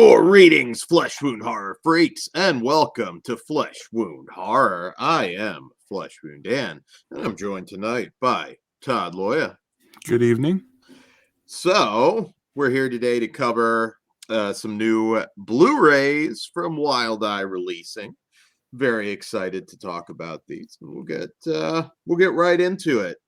Greetings, Flesh Wound Horror freaks, and welcome to Flesh Wound Horror. I am Flesh Wound Dan, and I'm joined tonight by Todd Loya. Good evening. So, we're here today to cover some new Blu-rays from Wild Eye Releasing. Very excited to talk about these. We'll get right into it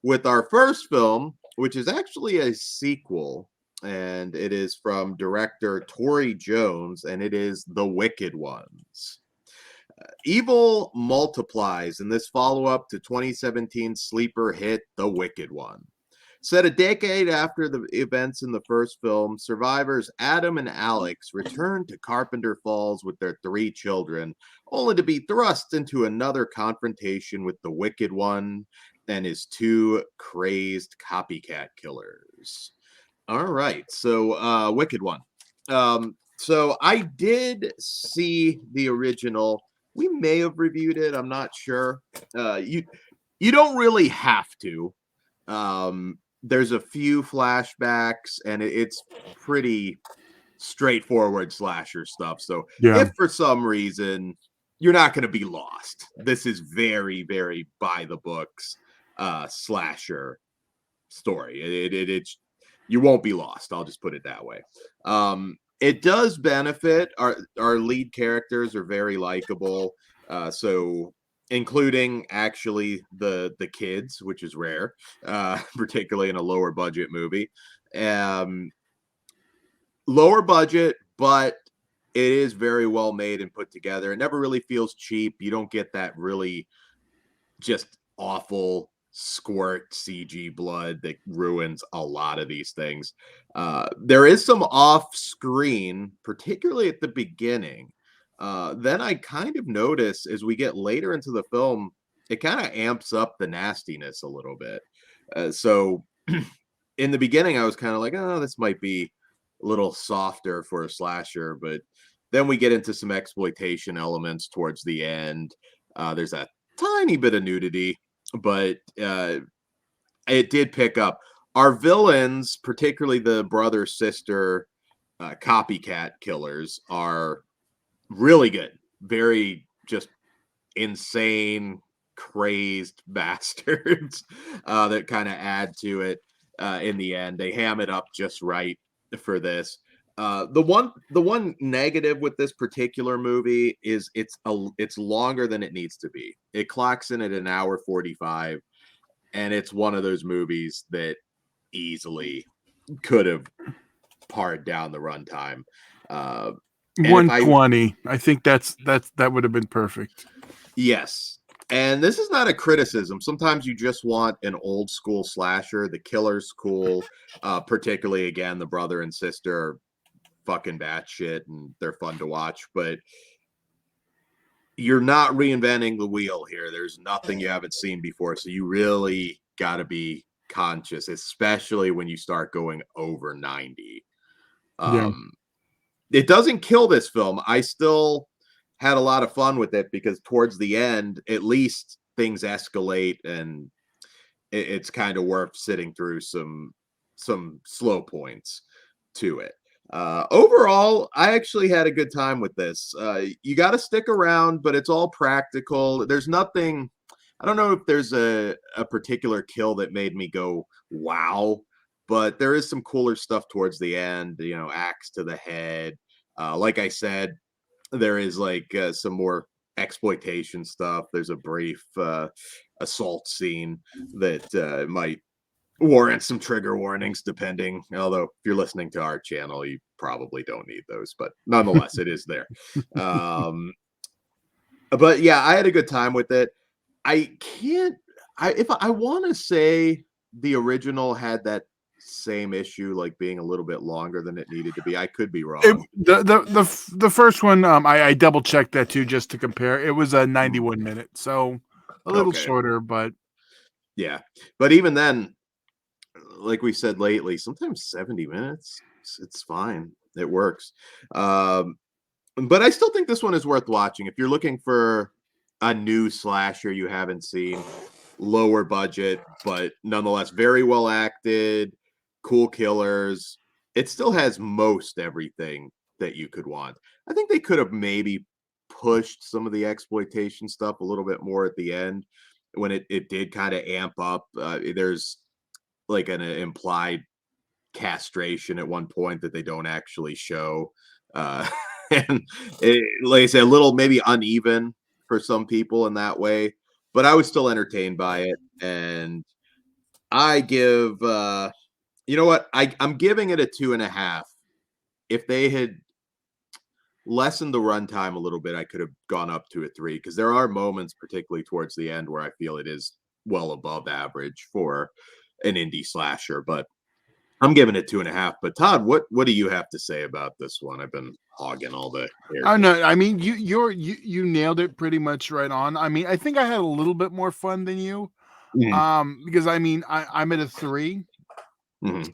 with our first film, which is actually a sequel. And it is from director Tori Jones, and it is The Wicked Ones. Evil multiplies in this follow-up to 2017 sleeper hit The Wicked One. Set a decade after the events in the first film, survivors Adam and Alex return to Carpenter Falls with their 3 children, only to be thrust into another confrontation with the Wicked One and his 2 crazed copycat killers. All right, so Wicked One. So I did see the original. We may have reviewed it. I'm not sure. You don't really have to. There's a few flashbacks, and it's pretty straightforward slasher stuff. So if for some reason you're not going to be lost, this is very, very by the books slasher story. It's you won't be lost. I'll just put it that way. It does benefit. Our lead characters are very likable. So including actually the kids, which is rare, particularly in a lower budget movie. Lower budget, but it is very well made and put together. It never really feels cheap. You don't get that really just awful squirt CG blood that ruins a lot of these things. There is some off screen, particularly at the beginning. Then I kind of notice as we get later into the film, it kind of amps up the nastiness a little bit. So in the beginning, I was kind of like, oh, this might be a little softer for a slasher, but then we get into some exploitation elements towards the end. There's a tiny bit of nudity, but it did pick up. Our villains, particularly the brother-sister copycat killers, are really good. Very just insane, crazed bastards that kind of add to it in the end. They ham it up just right for this. The one negative with this particular movie is it's longer than it needs to be. It clocks in at 1 hour 45, and it's one of those movies that easily could have pared down the runtime. 120. I think that would have been perfect. Yes. And this is not a criticism. Sometimes you just want an old school slasher. The killer's cool. Particularly, again, the brother and sister are fucking batshit and they're fun to watch, but you're not reinventing the wheel here. There's nothing you haven't seen before. So you really got to be conscious, especially when you start going over 90. It doesn't kill this film. I still had a lot of fun with it because towards the end, at least things escalate and it's kind of worth sitting through some slow points to it. Overall, I actually had a good time with this. You got to stick around, but it's all practical. There's nothing, I don't know if there's a particular kill that made me go, wow, but there is some cooler stuff towards the end, axe to the head. Like I said, there is like some more exploitation stuff. There's a brief assault scene that might warrant some trigger warnings, depending. Although if you're listening to our channel, you probably don't need those, but nonetheless, it is there. But yeah, I had a good time with it. I want to say the original had that same issue, like being a little bit longer than it needed to be. I could be wrong. The first one, I double checked that too just to compare. It was a 91 minute, so a little shorter, but yeah. But even then, like we said lately, sometimes 70 minutes, it's fine. It works. But I still think this one is worth watching if you're looking for a new slasher you haven't seen. Lower budget, but nonetheless very well acted. Cool killers. It still has most everything that you could want. I think they could have maybe pushed some of the exploitation stuff a little bit more at the end when it did kind of amp up. There's like an implied castration at one point that they don't actually show. Uh, and like I said, a little maybe uneven for some people in that way, but I was still entertained by it. And I give, you know what? I'm giving it a 2.5. If they had lessened the runtime a little bit, I could have gone up to a 3 because there are moments, particularly towards the end, where I feel it is well above average for an indie slasher. But I'm giving it 2.5. But Todd, what do you have to say about this one? I've been hogging all the air. Oh no, I mean you nailed it pretty much right on. I mean, I think I had a little bit more fun than you. Mhm, Because I mean I'm at a 3, mhm.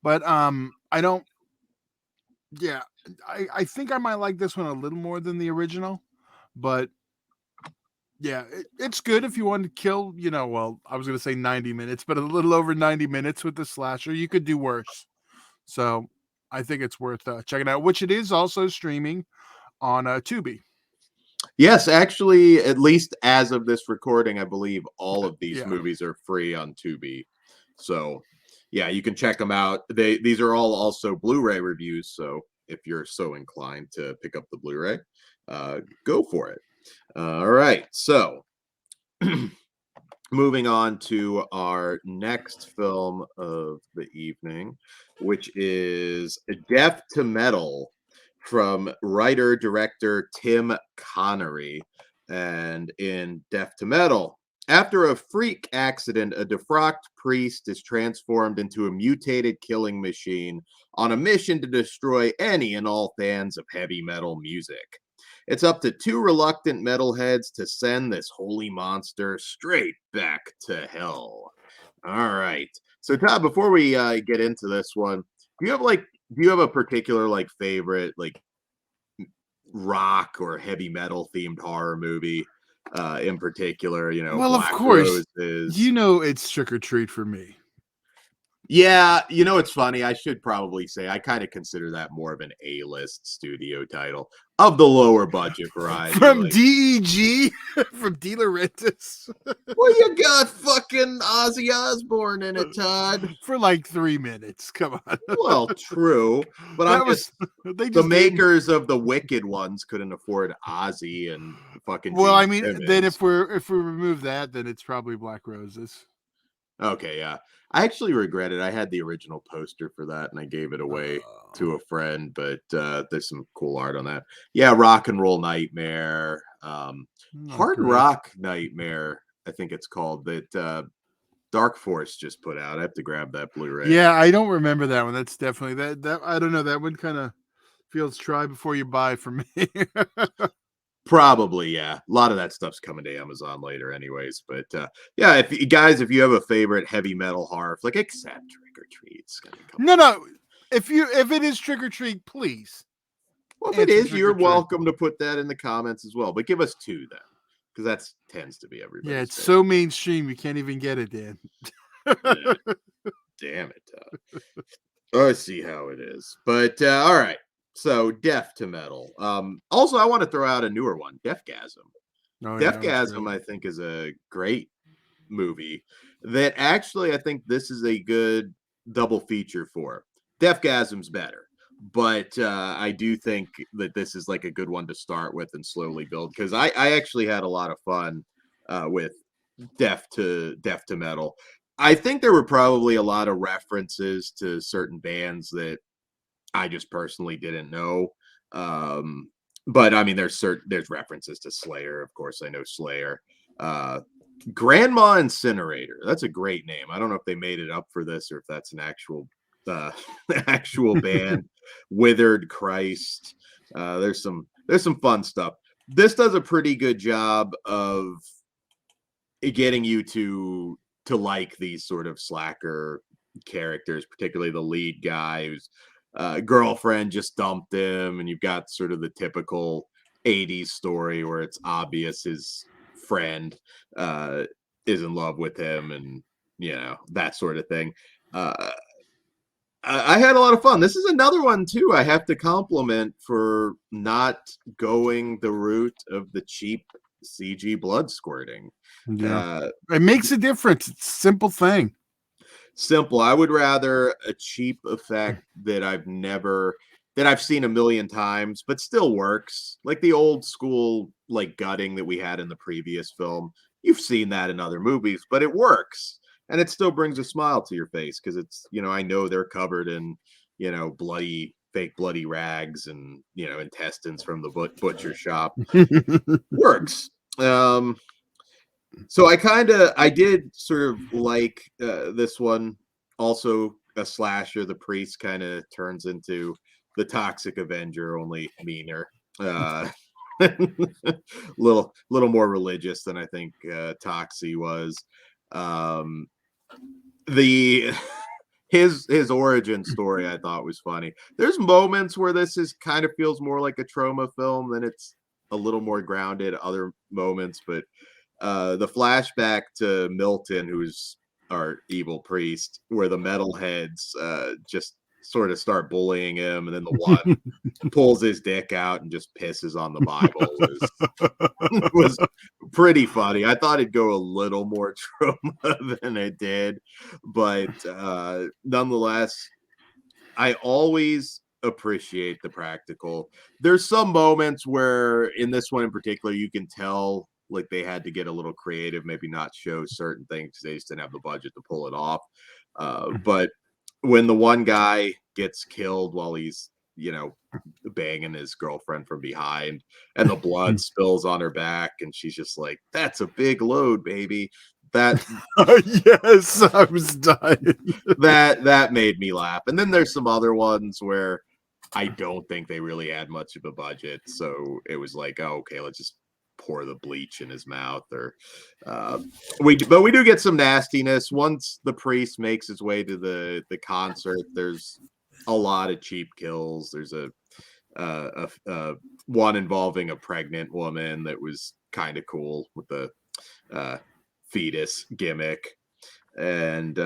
but I don't yeah, I think I might like this one a little more than the original, but yeah, it's good if you want to kill, well, I was going to say 90 minutes, but a little over 90 minutes with the slasher, you could do worse. So I think it's worth checking out, which it is also streaming on Tubi. Yes, actually, at least as of this recording, I believe all of these Yeah. movies are free on Tubi. So, yeah, you can check them out. These are all also Blu-ray reviews. So, if you're so inclined to pick up the Blu-ray, go for it. All right. So, moving on to our next film of the evening, which is Death to Metal from writer director Tim Connery. And in Death to Metal, after a freak accident, a defrocked priest is transformed into a mutated killing machine on a mission to destroy any and all fans of heavy metal music. It's up to two reluctant metalheads to send this holy monster straight back to hell. All right. So Todd, before we get into this one, do you have a particular like favorite like rock or heavy metal themed horror movie in particular, Well, of Black course, Roses. it's Trick or Treat for me. Yeah, it's funny. I should probably say I kind of consider that more of an A-list studio title of the lower budget variety. From Like, DEG, from De Laurentiis, well, you got fucking Ozzy Osbourne in it, Todd. for like 3 minutes. Come on. Well, true, but I'm That just was, they the just gave me. makers of the Wicked ones couldn't afford Ozzy and fucking Well, Gene I mean, then Simmons. if we remove that, then it's probably Black Roses. Okay, yeah. I actually regret it. I had the original poster for that and I gave it away Uh, to a friend, but there's some cool art on that. Yeah, Rock and Roll Nightmare, Not Hard great. Rock Nightmare, I think it's called, that Dark Force just put out. I have to grab that Blu-ray. Yeah, I don't remember that one. That's definitely that I don't know. That one kind of feels try before you buy for me. Probably, yeah. A lot of that stuff's coming to Amazon later, anyways. But yeah, if you have a favorite heavy metal horror, like except Trick or Treat's gonna come No, on. no. If it is Trick or Treat, please Well, if it answer is, Trick or you're Treat. welcome to put that in the comments as well. But give us two then, because that tends to be Yeah, everybody's it's favorite. so mainstream you can't even get it, Dan. Yeah, damn it. I see how it is. But all right. So Death to Metal. Also, I want to throw out a newer one, Deathgasm. Oh yeah, that one's great. Deathgasm, I think, is a great movie that actually I think this is a good double feature for. Deathgasm's better, but I do think that this is like a good one to start with and slowly build because I actually had a lot of fun with Death to Metal. I think there were probably a lot of references to certain bands that I just personally didn't know. Um, but I mean, there's references to Slayer, of course. I know Slayer. Uh, Grandma Incinerator. That's a great name. I don't know if they made it up for this or if that's an uh actual band. Withered Christ. There's some fun stuff. This does a pretty good job of getting you to like these sort of slacker characters, particularly the lead guy whose girlfriend just dumped him, and you've got sort of the typical 80s story where it's obvious his friend uh, is in love with him and that sort of thing. Uh, I had a lot of fun. This is another one too. I have to compliment for not going the route of the cheap CG blood squirting. Yeah. Uh, It makes a difference. It's a simple thing. Simple. I would rather a cheap effect that I've seen a million times, but still works. Like the old school like gutting that we had in the previous film. You've seen that in other movies, but it works. And it still brings a smile to your face because it's, I know they're covered in, bloody fake bloody rags and, intestines from the butcher shop. Works. Um so I did sort of like this one. Also a slasher. The priest kind of turns into the toxic Avenger, only meaner. Uh, little more religious than I think Toxie was. Um, the his origin story I thought was funny. There's moments where this is kind of feels more like a trauma film than it's a little more grounded. Other moments, but the flashback to Milton, who's our evil priest, where the metalheads just sort of start bullying him, and then the one pulls his dick out and just pisses on the Bible was pretty funny. I thought it'd go a little more trauma than it did, but nonetheless, I always appreciate the practical. There's some moments where, in this one in particular, you can tell like they had to get a little creative, maybe not show certain things because they just didn't have the budget to pull it off. But when the one guy gets killed while he's, banging his girlfriend from behind and the blood spills on her back, and she's just like, "That's a big load, baby." That Yes, I was dying. that made me laugh. And then there's some other ones where I don't think they really had much of a budget, so it was like, oh, okay, let's just pour the bleach in his mouth. Or we do get some nastiness once the priest makes his way to the concert. There's a lot of cheap kills. There's a one involving a pregnant woman that was kind of cool with the fetus gimmick. And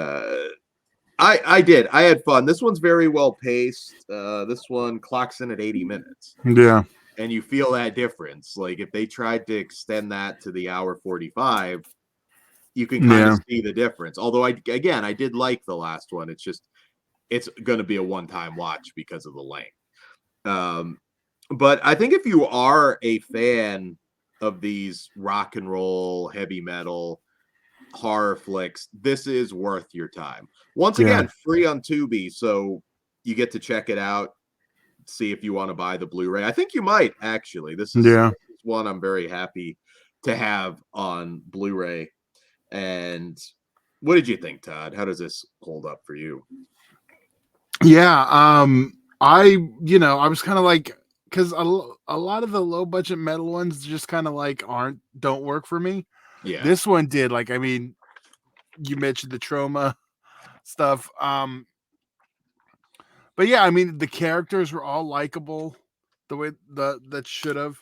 I had fun. This one's very well paced. This one clocks in at 80 minutes. Yeah. And you feel that difference. Like if they tried to extend that to the hour 45, you can kind of see the difference. Although I did like the last one. It's going to be a one-time watch because of the length. But I think if you are a fan of these rock and roll, heavy metal, horror flicks, this is worth your time. Once again, free on Tubi, so you get to check it out, see if you want to buy the Blu-ray. I think you might actually. This is one I'm very happy to have on Blu-ray. And what did you think, Todd? How does this hold up for you? Yeah, I was kind of like, because a lot of the low budget metal ones just kind of like don't work for me. Yeah, this one did. Like, I mean, you mentioned the trauma stuff, but yeah, I mean, the characters were all likable the way that should have.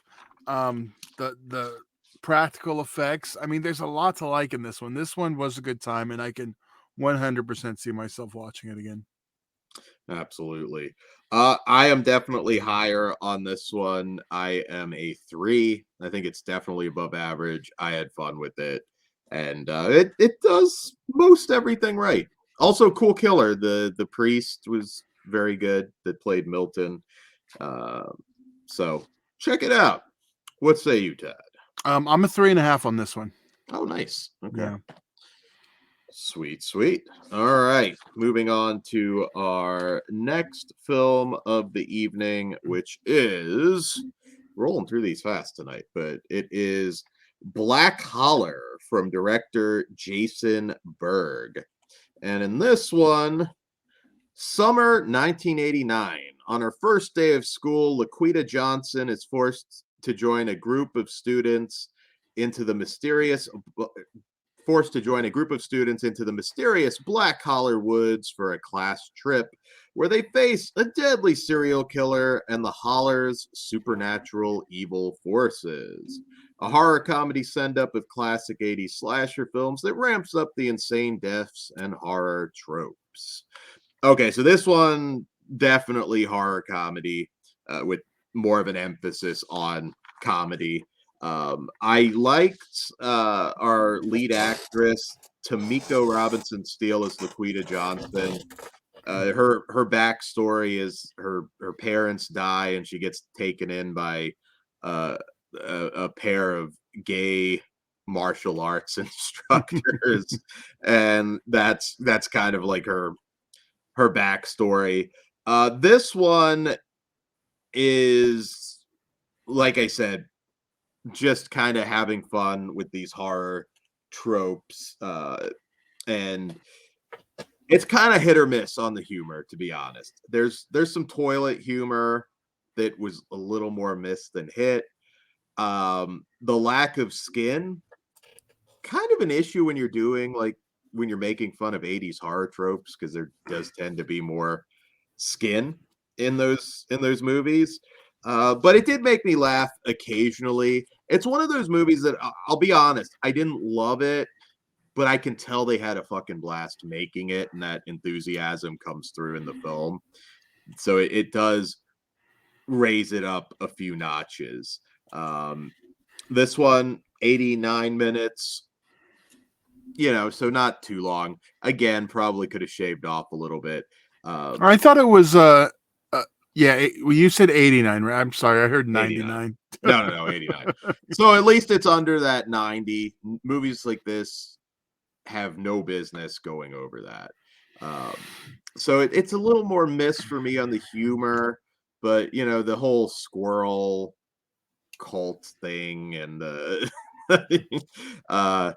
The practical effects, I mean, there's a lot to like in this one. This one was a good time, and I can 100% see myself watching it again. absolutely. I am definitely higher on this one. I am a 3. I think it's definitely above average. I had fun with it, and it does most everything right. Also, cool killer. The priest was very good that played Milton. So check it out. What say you, Ted? I'm a 3.5 on this one. Oh, nice. Okay. Yeah. Sweet, sweet. All right. Moving on to our next film of the evening, which is rolling through these fast tonight, but it is Black Holler from director Jason Berg. And in this one, summer 1989. On her first day of school, Laquita Johnson is forced to join a group of students into the mysterious Black Holler woods for a class trip where they face a deadly serial killer and the Holler's supernatural evil forces. A horror comedy send-up of classic 80s slasher films that ramps up the insane deaths and horror tropes. Okay, so this one definitely horror comedy with more of an emphasis on comedy. I liked our lead actress Tamiko Robinson Steele as Laquita Johnson. Her backstory is her parents die and she gets taken in by uh, a pair of gay martial arts instructors, and that's kind of like her backstory. This one is, like I said, just kind of having fun with these horror tropes, and it's kind of hit or miss on the humor, to be honest. There's some toilet humor that was a little more miss than hit. The lack of skin, kind of an issue when you're doing like when you're making fun of 80s horror tropes, because there does tend to be more skin in those movies. But it did make me laugh occasionally. It's one of those movies that I'll be honest, I didn't love it, but I can tell they had a fucking blast making it, and that enthusiasm comes through in the film. So it does raise it up a few notches. Um, this one, 89 minutes, so not too long. Again, probably could have shaved off a little bit. I thought it was yeah, well, you said 89, right? I'm sorry, I heard 89. 99. No, 89. So at least it's under that 90. Movies like this have no business going over that. So it's a little more miss for me on the humor, but the whole squirrel cult thing and the uh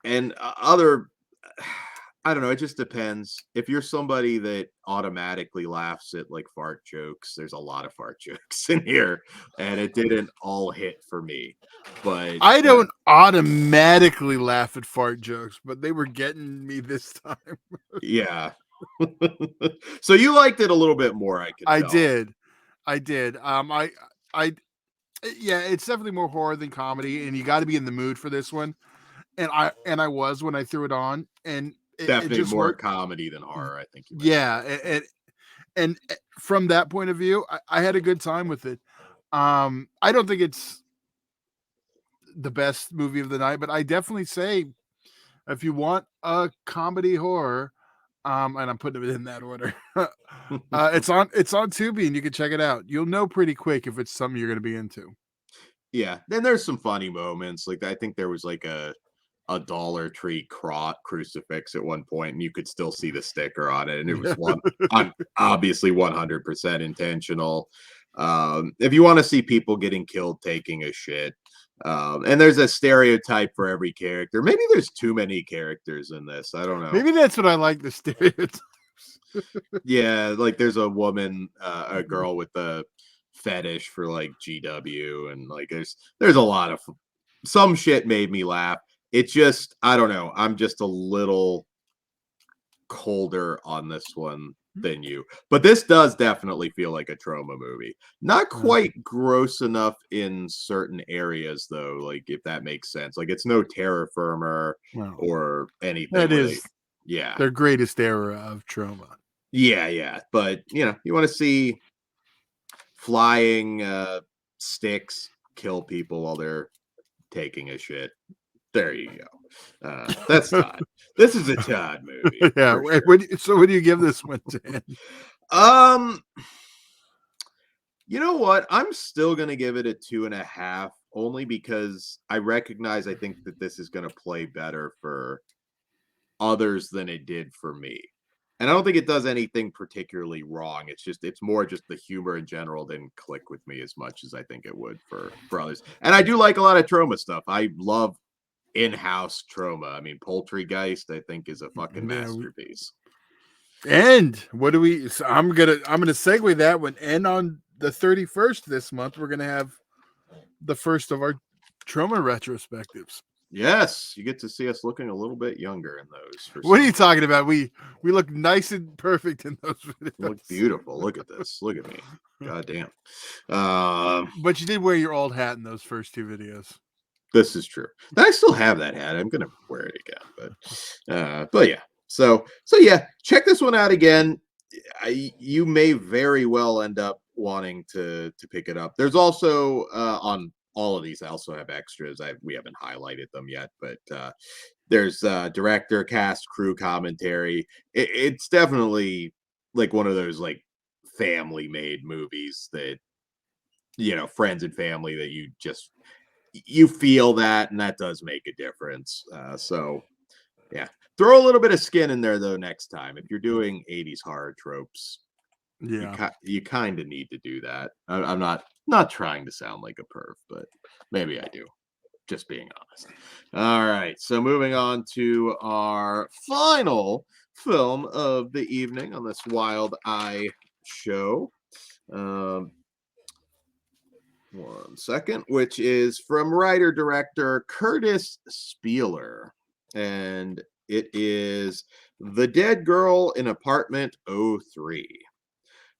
and other I don't know, it just depends. If you're somebody that automatically laughs at like fart jokes, there's a lot of fart jokes in here, and it didn't all hit for me. But I don't automatically laugh at fart jokes, but they were getting me this time. yeah. So you liked it a little bit more, I can I tell. did. I did. I yeah, it's definitely more horror than comedy, and you got to be in the mood for this one. And I was when I threw it on, and it Definitely just more worked. comedy than horror, I think you might say. Yeah, and from that point of view, I had a good time with it. I don't think it's the best movie of the night, but I definitely say if you want a comedy horror, and I'm putting it in that order. It's on Tubi, and you can check it out. You'll know pretty quick if it's something you're going to be into. Yeah, then there's some funny moments. Like I think there was like a Dollar Tree crucifix at one point, and you could still see the sticker on it, and it was one on obviously 100% intentional. If you want to see people getting killed taking a shit, and there's a stereotype for every character. Maybe there's too many characters in this. I don't know. Maybe that's what I like the stereotype. Yeah, like there's a woman, a girl with a fetish for like GW, and like there's a lot of some shit made me laugh. It just I don't know. I'm just a little colder on this one than you. But this does definitely feel like a trauma movie. Not quite gross enough in certain areas though, like if that makes sense. Like it's no terror firmer Well, or anything that where they is yeah. their greatest era of trauma. Yeah. But you want to see flying sticks kill people while they're taking a shit. There you go. That's Todd. This is a Todd movie. Yeah. For sure. So what do you give this one, Dan? Um, you know what? I'm still gonna give it a 2.5, only because I think that this is gonna play better for others than it did for me. And I don't think it does anything particularly wrong. It's more just the humor in general didn't click with me as much as I think it would for others. And I do like a lot of trauma stuff. I love in-house trauma. I mean, Poultrygeist, I think, is a fucking masterpiece. And what do we? So I'm gonna segue that one. And on the 31st this month, we're gonna have the first of our trauma retrospectives. Yes, you get to see us looking a little bit younger in those. What are you talking about? We look nice and perfect in those videos. Look beautiful. Look at this. Look at me. God damn. But you did wear your old hat in those first two videos. This is true. I still have that hat. I'm gonna wear it again, but yeah. So yeah, check this one out again. You may very well end up wanting to pick it up. There's also on all of these, I also have extras. We haven't highlighted them yet, but there's director, cast, crew commentary. It's definitely like one of those like family made movies that friends and family that you feel that, and that does make a difference. So yeah, throw a little bit of skin in there though next time if you're doing 80s horror tropes. Yeah. You kind of need to do that. I'm not trying to sound like a perv, but maybe I do. Just being honest. All right, so moving on to our final film of the evening on this Wild Eye show. Um, One second, which is from writer director Curtis Spieler, and it is The Dead Girl in Apartment 03.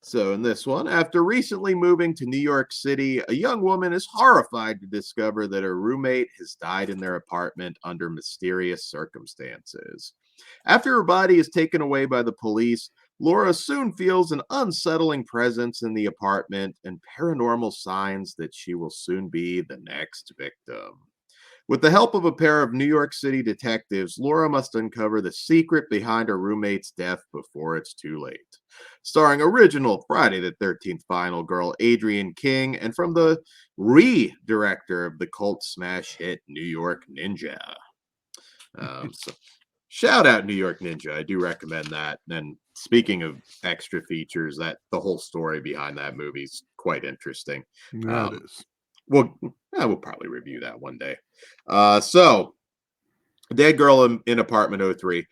So, in this one, after recently moving to New York City, a young woman is horrified to discover that her roommate has died in their apartment under mysterious circumstances. After her body is taken away by the police, Laura soon feels an unsettling presence in the apartment and paranormal signs that she will soon be the next victim. With the help of a pair of New York City detectives, Laura must uncover the secret behind her roommate's death before it's too late. Starring original Friday the 13th final girl Adrienne King, and from the re-director of the cult smash hit New York Ninja. So shout out New York Ninja. I do recommend that. And speaking of extra features, that the whole story behind that movie is quite interesting. Yeah, it is. Well, we'll probably review that one day. So, Dead Girl in Apartment 03.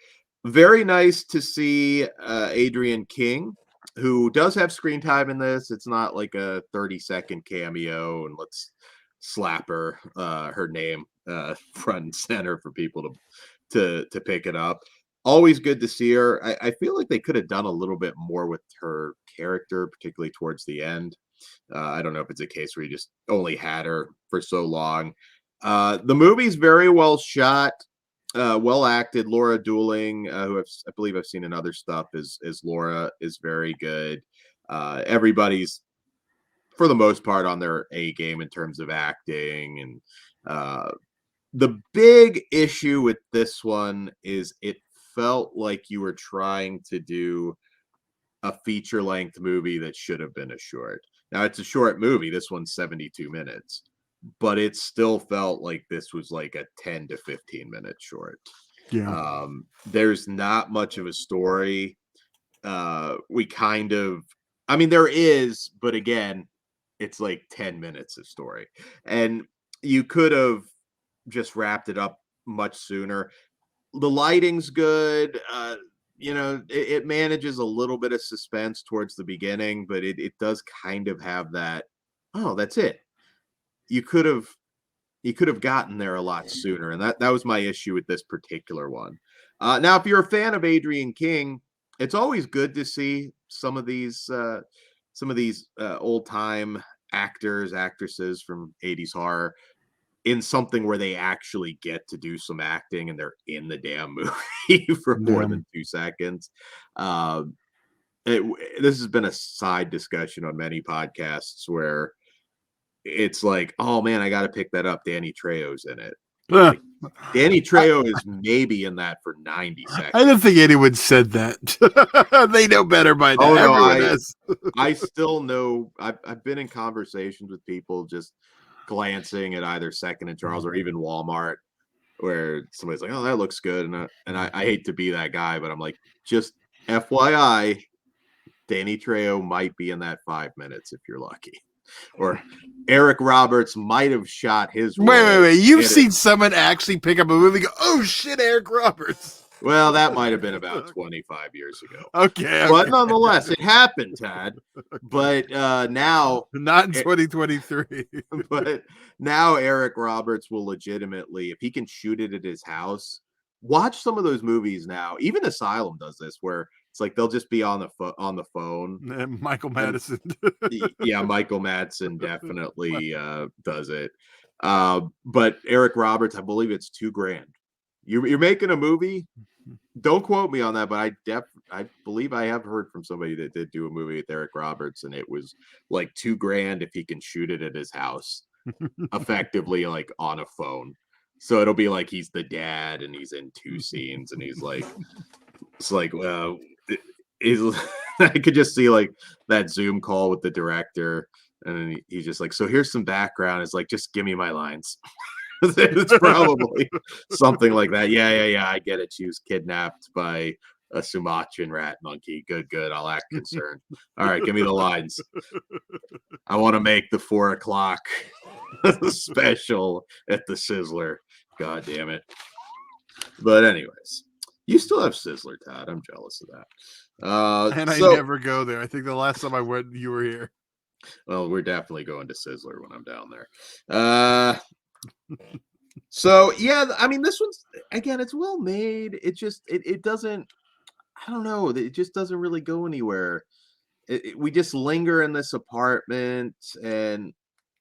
Very nice to see Adrienne King, who does have screen time in this. It's not like a 30-second cameo, and let's slap her name front and center for people to pick it up. Always good to see her. I feel like they could have done a little bit more with her character, particularly towards the end. I don't know if it's a case where you just only had her for so long. The movie's very well shot, well acted. Laura Dooling, who I believe I've seen in other stuff, is Laura, is very good. Everybody's for the most part on their A game in terms of acting. And the big issue with this one is it felt like you were trying to do a feature length movie that should have been a short. Now it's a short movie. This one's 72 minutes, but it still felt like this was like a 10 to 15 minute short. Yeah. There's not much of a story. We kind of, I mean, there is, but again, it's like 10 minutes of story. And you could have just wrapped it up much sooner. The lighting's good. It manages a little bit of suspense towards the beginning, but it does kind of have that, oh, that's it. You could have gotten there a lot sooner, and that was my issue with this particular one. Now, if you're a fan of Adrienne King, it's always good to see some of these old time actors, actresses from 80s horror in something where they actually get to do some acting and they're in the damn movie for more than 2 seconds. This has been a side discussion on many podcasts where it's like, oh man, I got to pick that up. Danny Trejo's in it. Like, Danny Trejo is maybe in that for 90 seconds. I don't think anyone said that. They know better by now. Oh no, Everyone does. I still know. I've been in conversations with people just glancing at either Second and Charles or even Walmart, where somebody's like, "Oh, that looks good," and I hate to be that guy, but I'm like, just FYI, Danny Trejo might be in that 5 minutes if you're lucky, or Eric Roberts might have shot his. Wait! You've seen someone actually pick up a movie and go, "Oh shit, Eric Roberts." Well, that might have been about 25 years ago. Okay. But nonetheless, it happened, Tad. But now, not in 2023. But now Eric Roberts will legitimately, if he can shoot it at his house, watch some of those movies now. Even Asylum does this, where it's like they'll just be on the phone. And Michael Madison. Yeah, Michael Madsen definitely does it. But Eric Roberts, I believe it's $2,000. You're making a movie, Don't quote me on that, but I believe I have heard from somebody that did do a movie with Eric Roberts, and it was like $2,000 if he can shoot it at his house, effectively like on a phone. So it'll be like he's the dad and he's in 2 scenes and he's like, it's like, well, he's, I could just see like that Zoom call with the director, and then he's just like, so here's some background. It's like, just give me my lines. It's probably something like that. Yeah. I get it. She was kidnapped by a Sumatran rat monkey. Good. I'll act concerned. All right, give me the lines. I want to make the 4 o'clock special at the Sizzler. God damn it. But anyways, you still have Sizzler, Todd. I'm jealous of that. And I So, never go there. I think the last time I went, you were here. well, we're definitely going to Sizzler when I'm down there. So yeah, I mean, this one's again, it's well made. It doesn't. I don't know. It just doesn't really go anywhere. We just linger in this apartment, and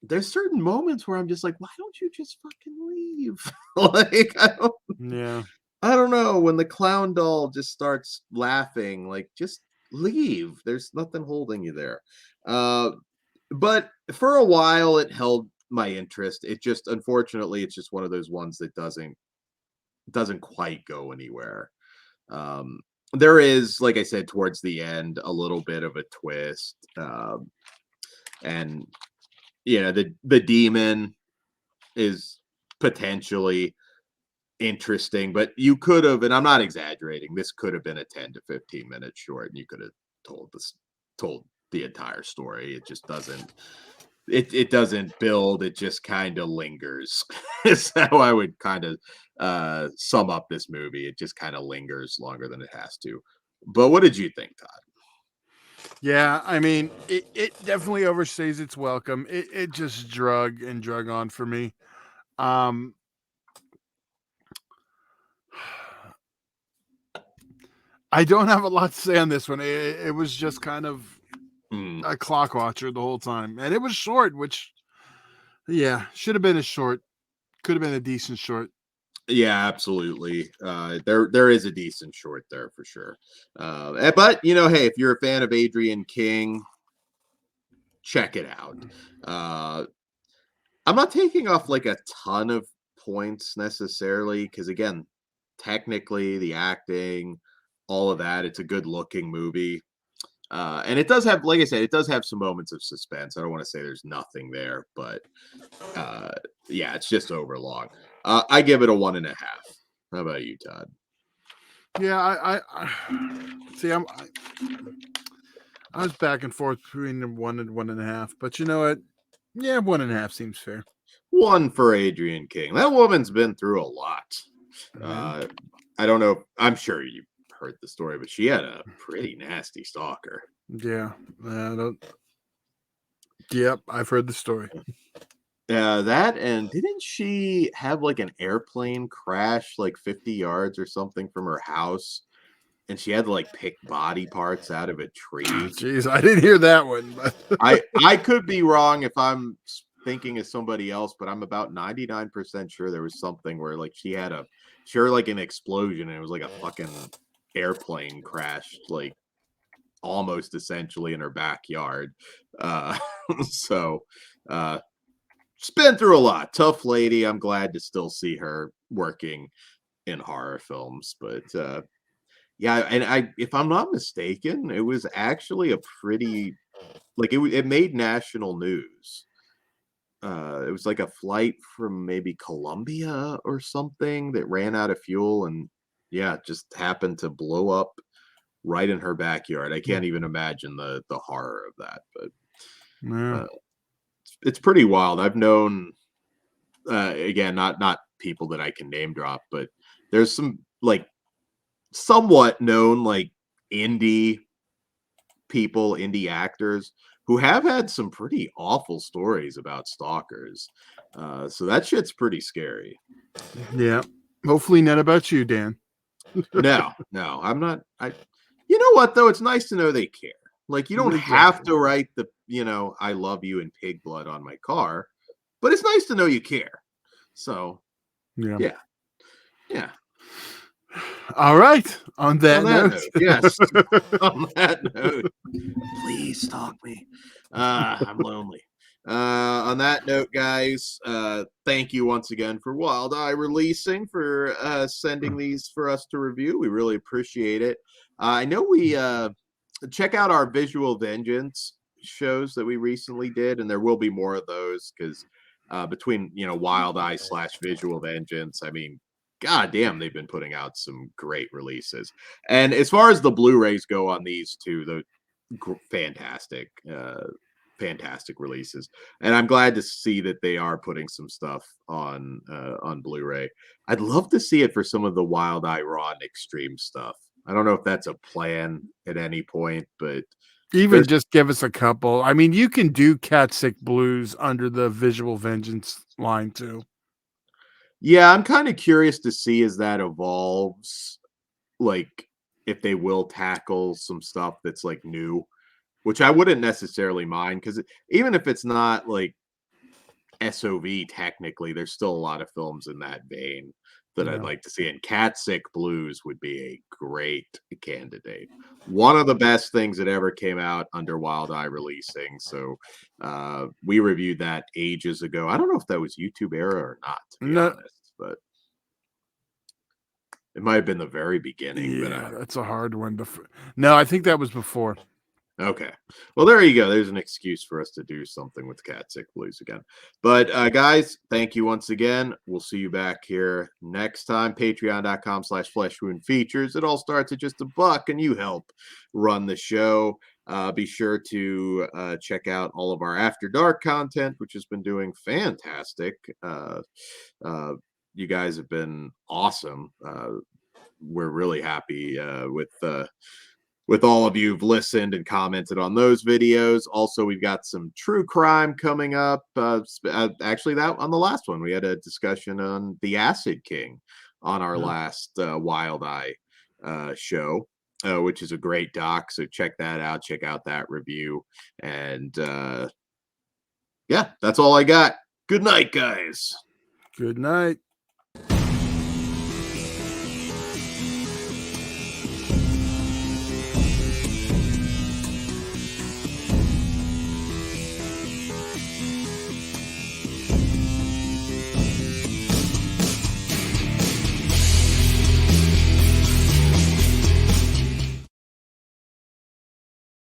there's certain moments where I'm just like, why don't you just fucking leave? Like, Yeah. I don't know. When the clown doll just starts laughing, like, just leave. There's nothing holding you there. Uh, but for a while, it held my interest. It just, unfortunately, it's just one of those ones that doesn't quite go anywhere. Um, there is, like I said, towards the end, a little bit of a twist, and the demon is potentially interesting, but you could have, and I'm not exaggerating, this could have been a 10 to 15 minute short, and you could have told the entire story. It just doesn't. It doesn't build. It just kind of lingers. Is how I would kind of sum up this movie. It just kind of lingers longer than it has to. But what did you think, Todd? Yeah, I mean, it definitely overstays its welcome. It just drug on for me. I don't have a lot to say on this one. It was just kind of a clock watcher the whole time, and it was short, which should have been a short. Could have been a decent short. Yeah, absolutely. There is a decent short there for sure. But hey, if you're a fan of Adrienne King, check it out. I'm not taking off like a ton of points necessarily because again, technically the acting, all of that, it's a good looking movie. And it does have, like I said, it does have some moments of suspense. I don't want to say there's nothing there, but yeah, it's just overlong. I give it a 1.5. How about you, Todd? Yeah, I see. I was back and forth between 1 and 1.5, but you know what? Yeah, 1.5 seems fair. 1 for Adrienne King. That woman's been through a lot. I don't know. I'm sure you heard the story, but she had a pretty nasty stalker. Yeah, Yep, I've heard the story. That, and didn't she have like an airplane crash like 50 yards or something from her house? And she had to like pick body parts out of a tree. Jeez, I didn't hear that one. But I could be wrong if I'm thinking of somebody else, but I'm about 99% sure there was something where like she had like an explosion and it was like a fucking airplane crashed like almost essentially in her backyard. So she's been through a lot. Tough lady. I'm glad to still see her working in horror films, but yeah, and if I'm not mistaken, it was actually a pretty like it made national news. It was like a flight from maybe Colombia or something that ran out of fuel and yeah, just happened to blow up right in her backyard. I can't even imagine the horror of that, but yeah. It's pretty wild. I've known again, not people that I can name drop, but there's some like somewhat known like indie people, indie actors who have had some pretty awful stories about stalkers. So that shit's pretty scary. Yeah. Hopefully not about you, Dan. No, I'm not. You know what though? It's nice to know they care. Like you don't have to write the, I love you in pig blood on my car, but it's nice to know you care. So, Yeah. yeah. All right. On that note. yes. On that note, please stalk me. I'm lonely. On that note, guys, thank you once again for Wild Eye Releasing for sending these for us to review. We really appreciate it. I know we check out our Visual Vengeance shows that we recently did, and there will be more of those because between Wild Eye / Visual Vengeance, I mean, god damn, they've been putting out some great releases. And as far as the Blu-rays go on these two, the fantastic fantastic releases, and I'm glad to see that they are putting some stuff on Blu-ray. I'd love to see it for some of the Wild Eye Raw and Extreme stuff. I don't know if that's a plan at any point, but Even there's just give us a couple. I mean, you can do Cat Sick Blues under the Visual Vengeance line too. yeah, I'm kind of curious to see as that evolves, like if they will tackle some stuff that's like new, which I wouldn't necessarily mind because even if it's not like SOV technically, there's still a lot of films in that vein that I'd Yeah. like to see. And Cat Sick Blues would be a great candidate. One of the best things that ever came out under Wild Eye Releasing. So we reviewed that ages ago. I don't know if that was YouTube era or not, to be No, honest, but it might have been the very beginning. yeah, that's a hard one to. No, I think that was before. Okay. Well, there you go. There's an excuse for us to do something with Cat Sick Blues again. But guys, thank you once again. We'll see you back here next time. Patreon.com/fleshwoundfeatures. It all starts at just $1 and you help run the show. Be sure to check out all of our After Dark content, which has been doing fantastic. You guys have been awesome. We're really happy with all of you who've listened and commented on those videos. Also, we've got some true crime coming up. Actually, that on the last one, we had a discussion on the Acid King on our last Wild Eye show, which is a great doc. So check that out. Check out that review. And yeah, that's all I got. Good night, guys. Good night.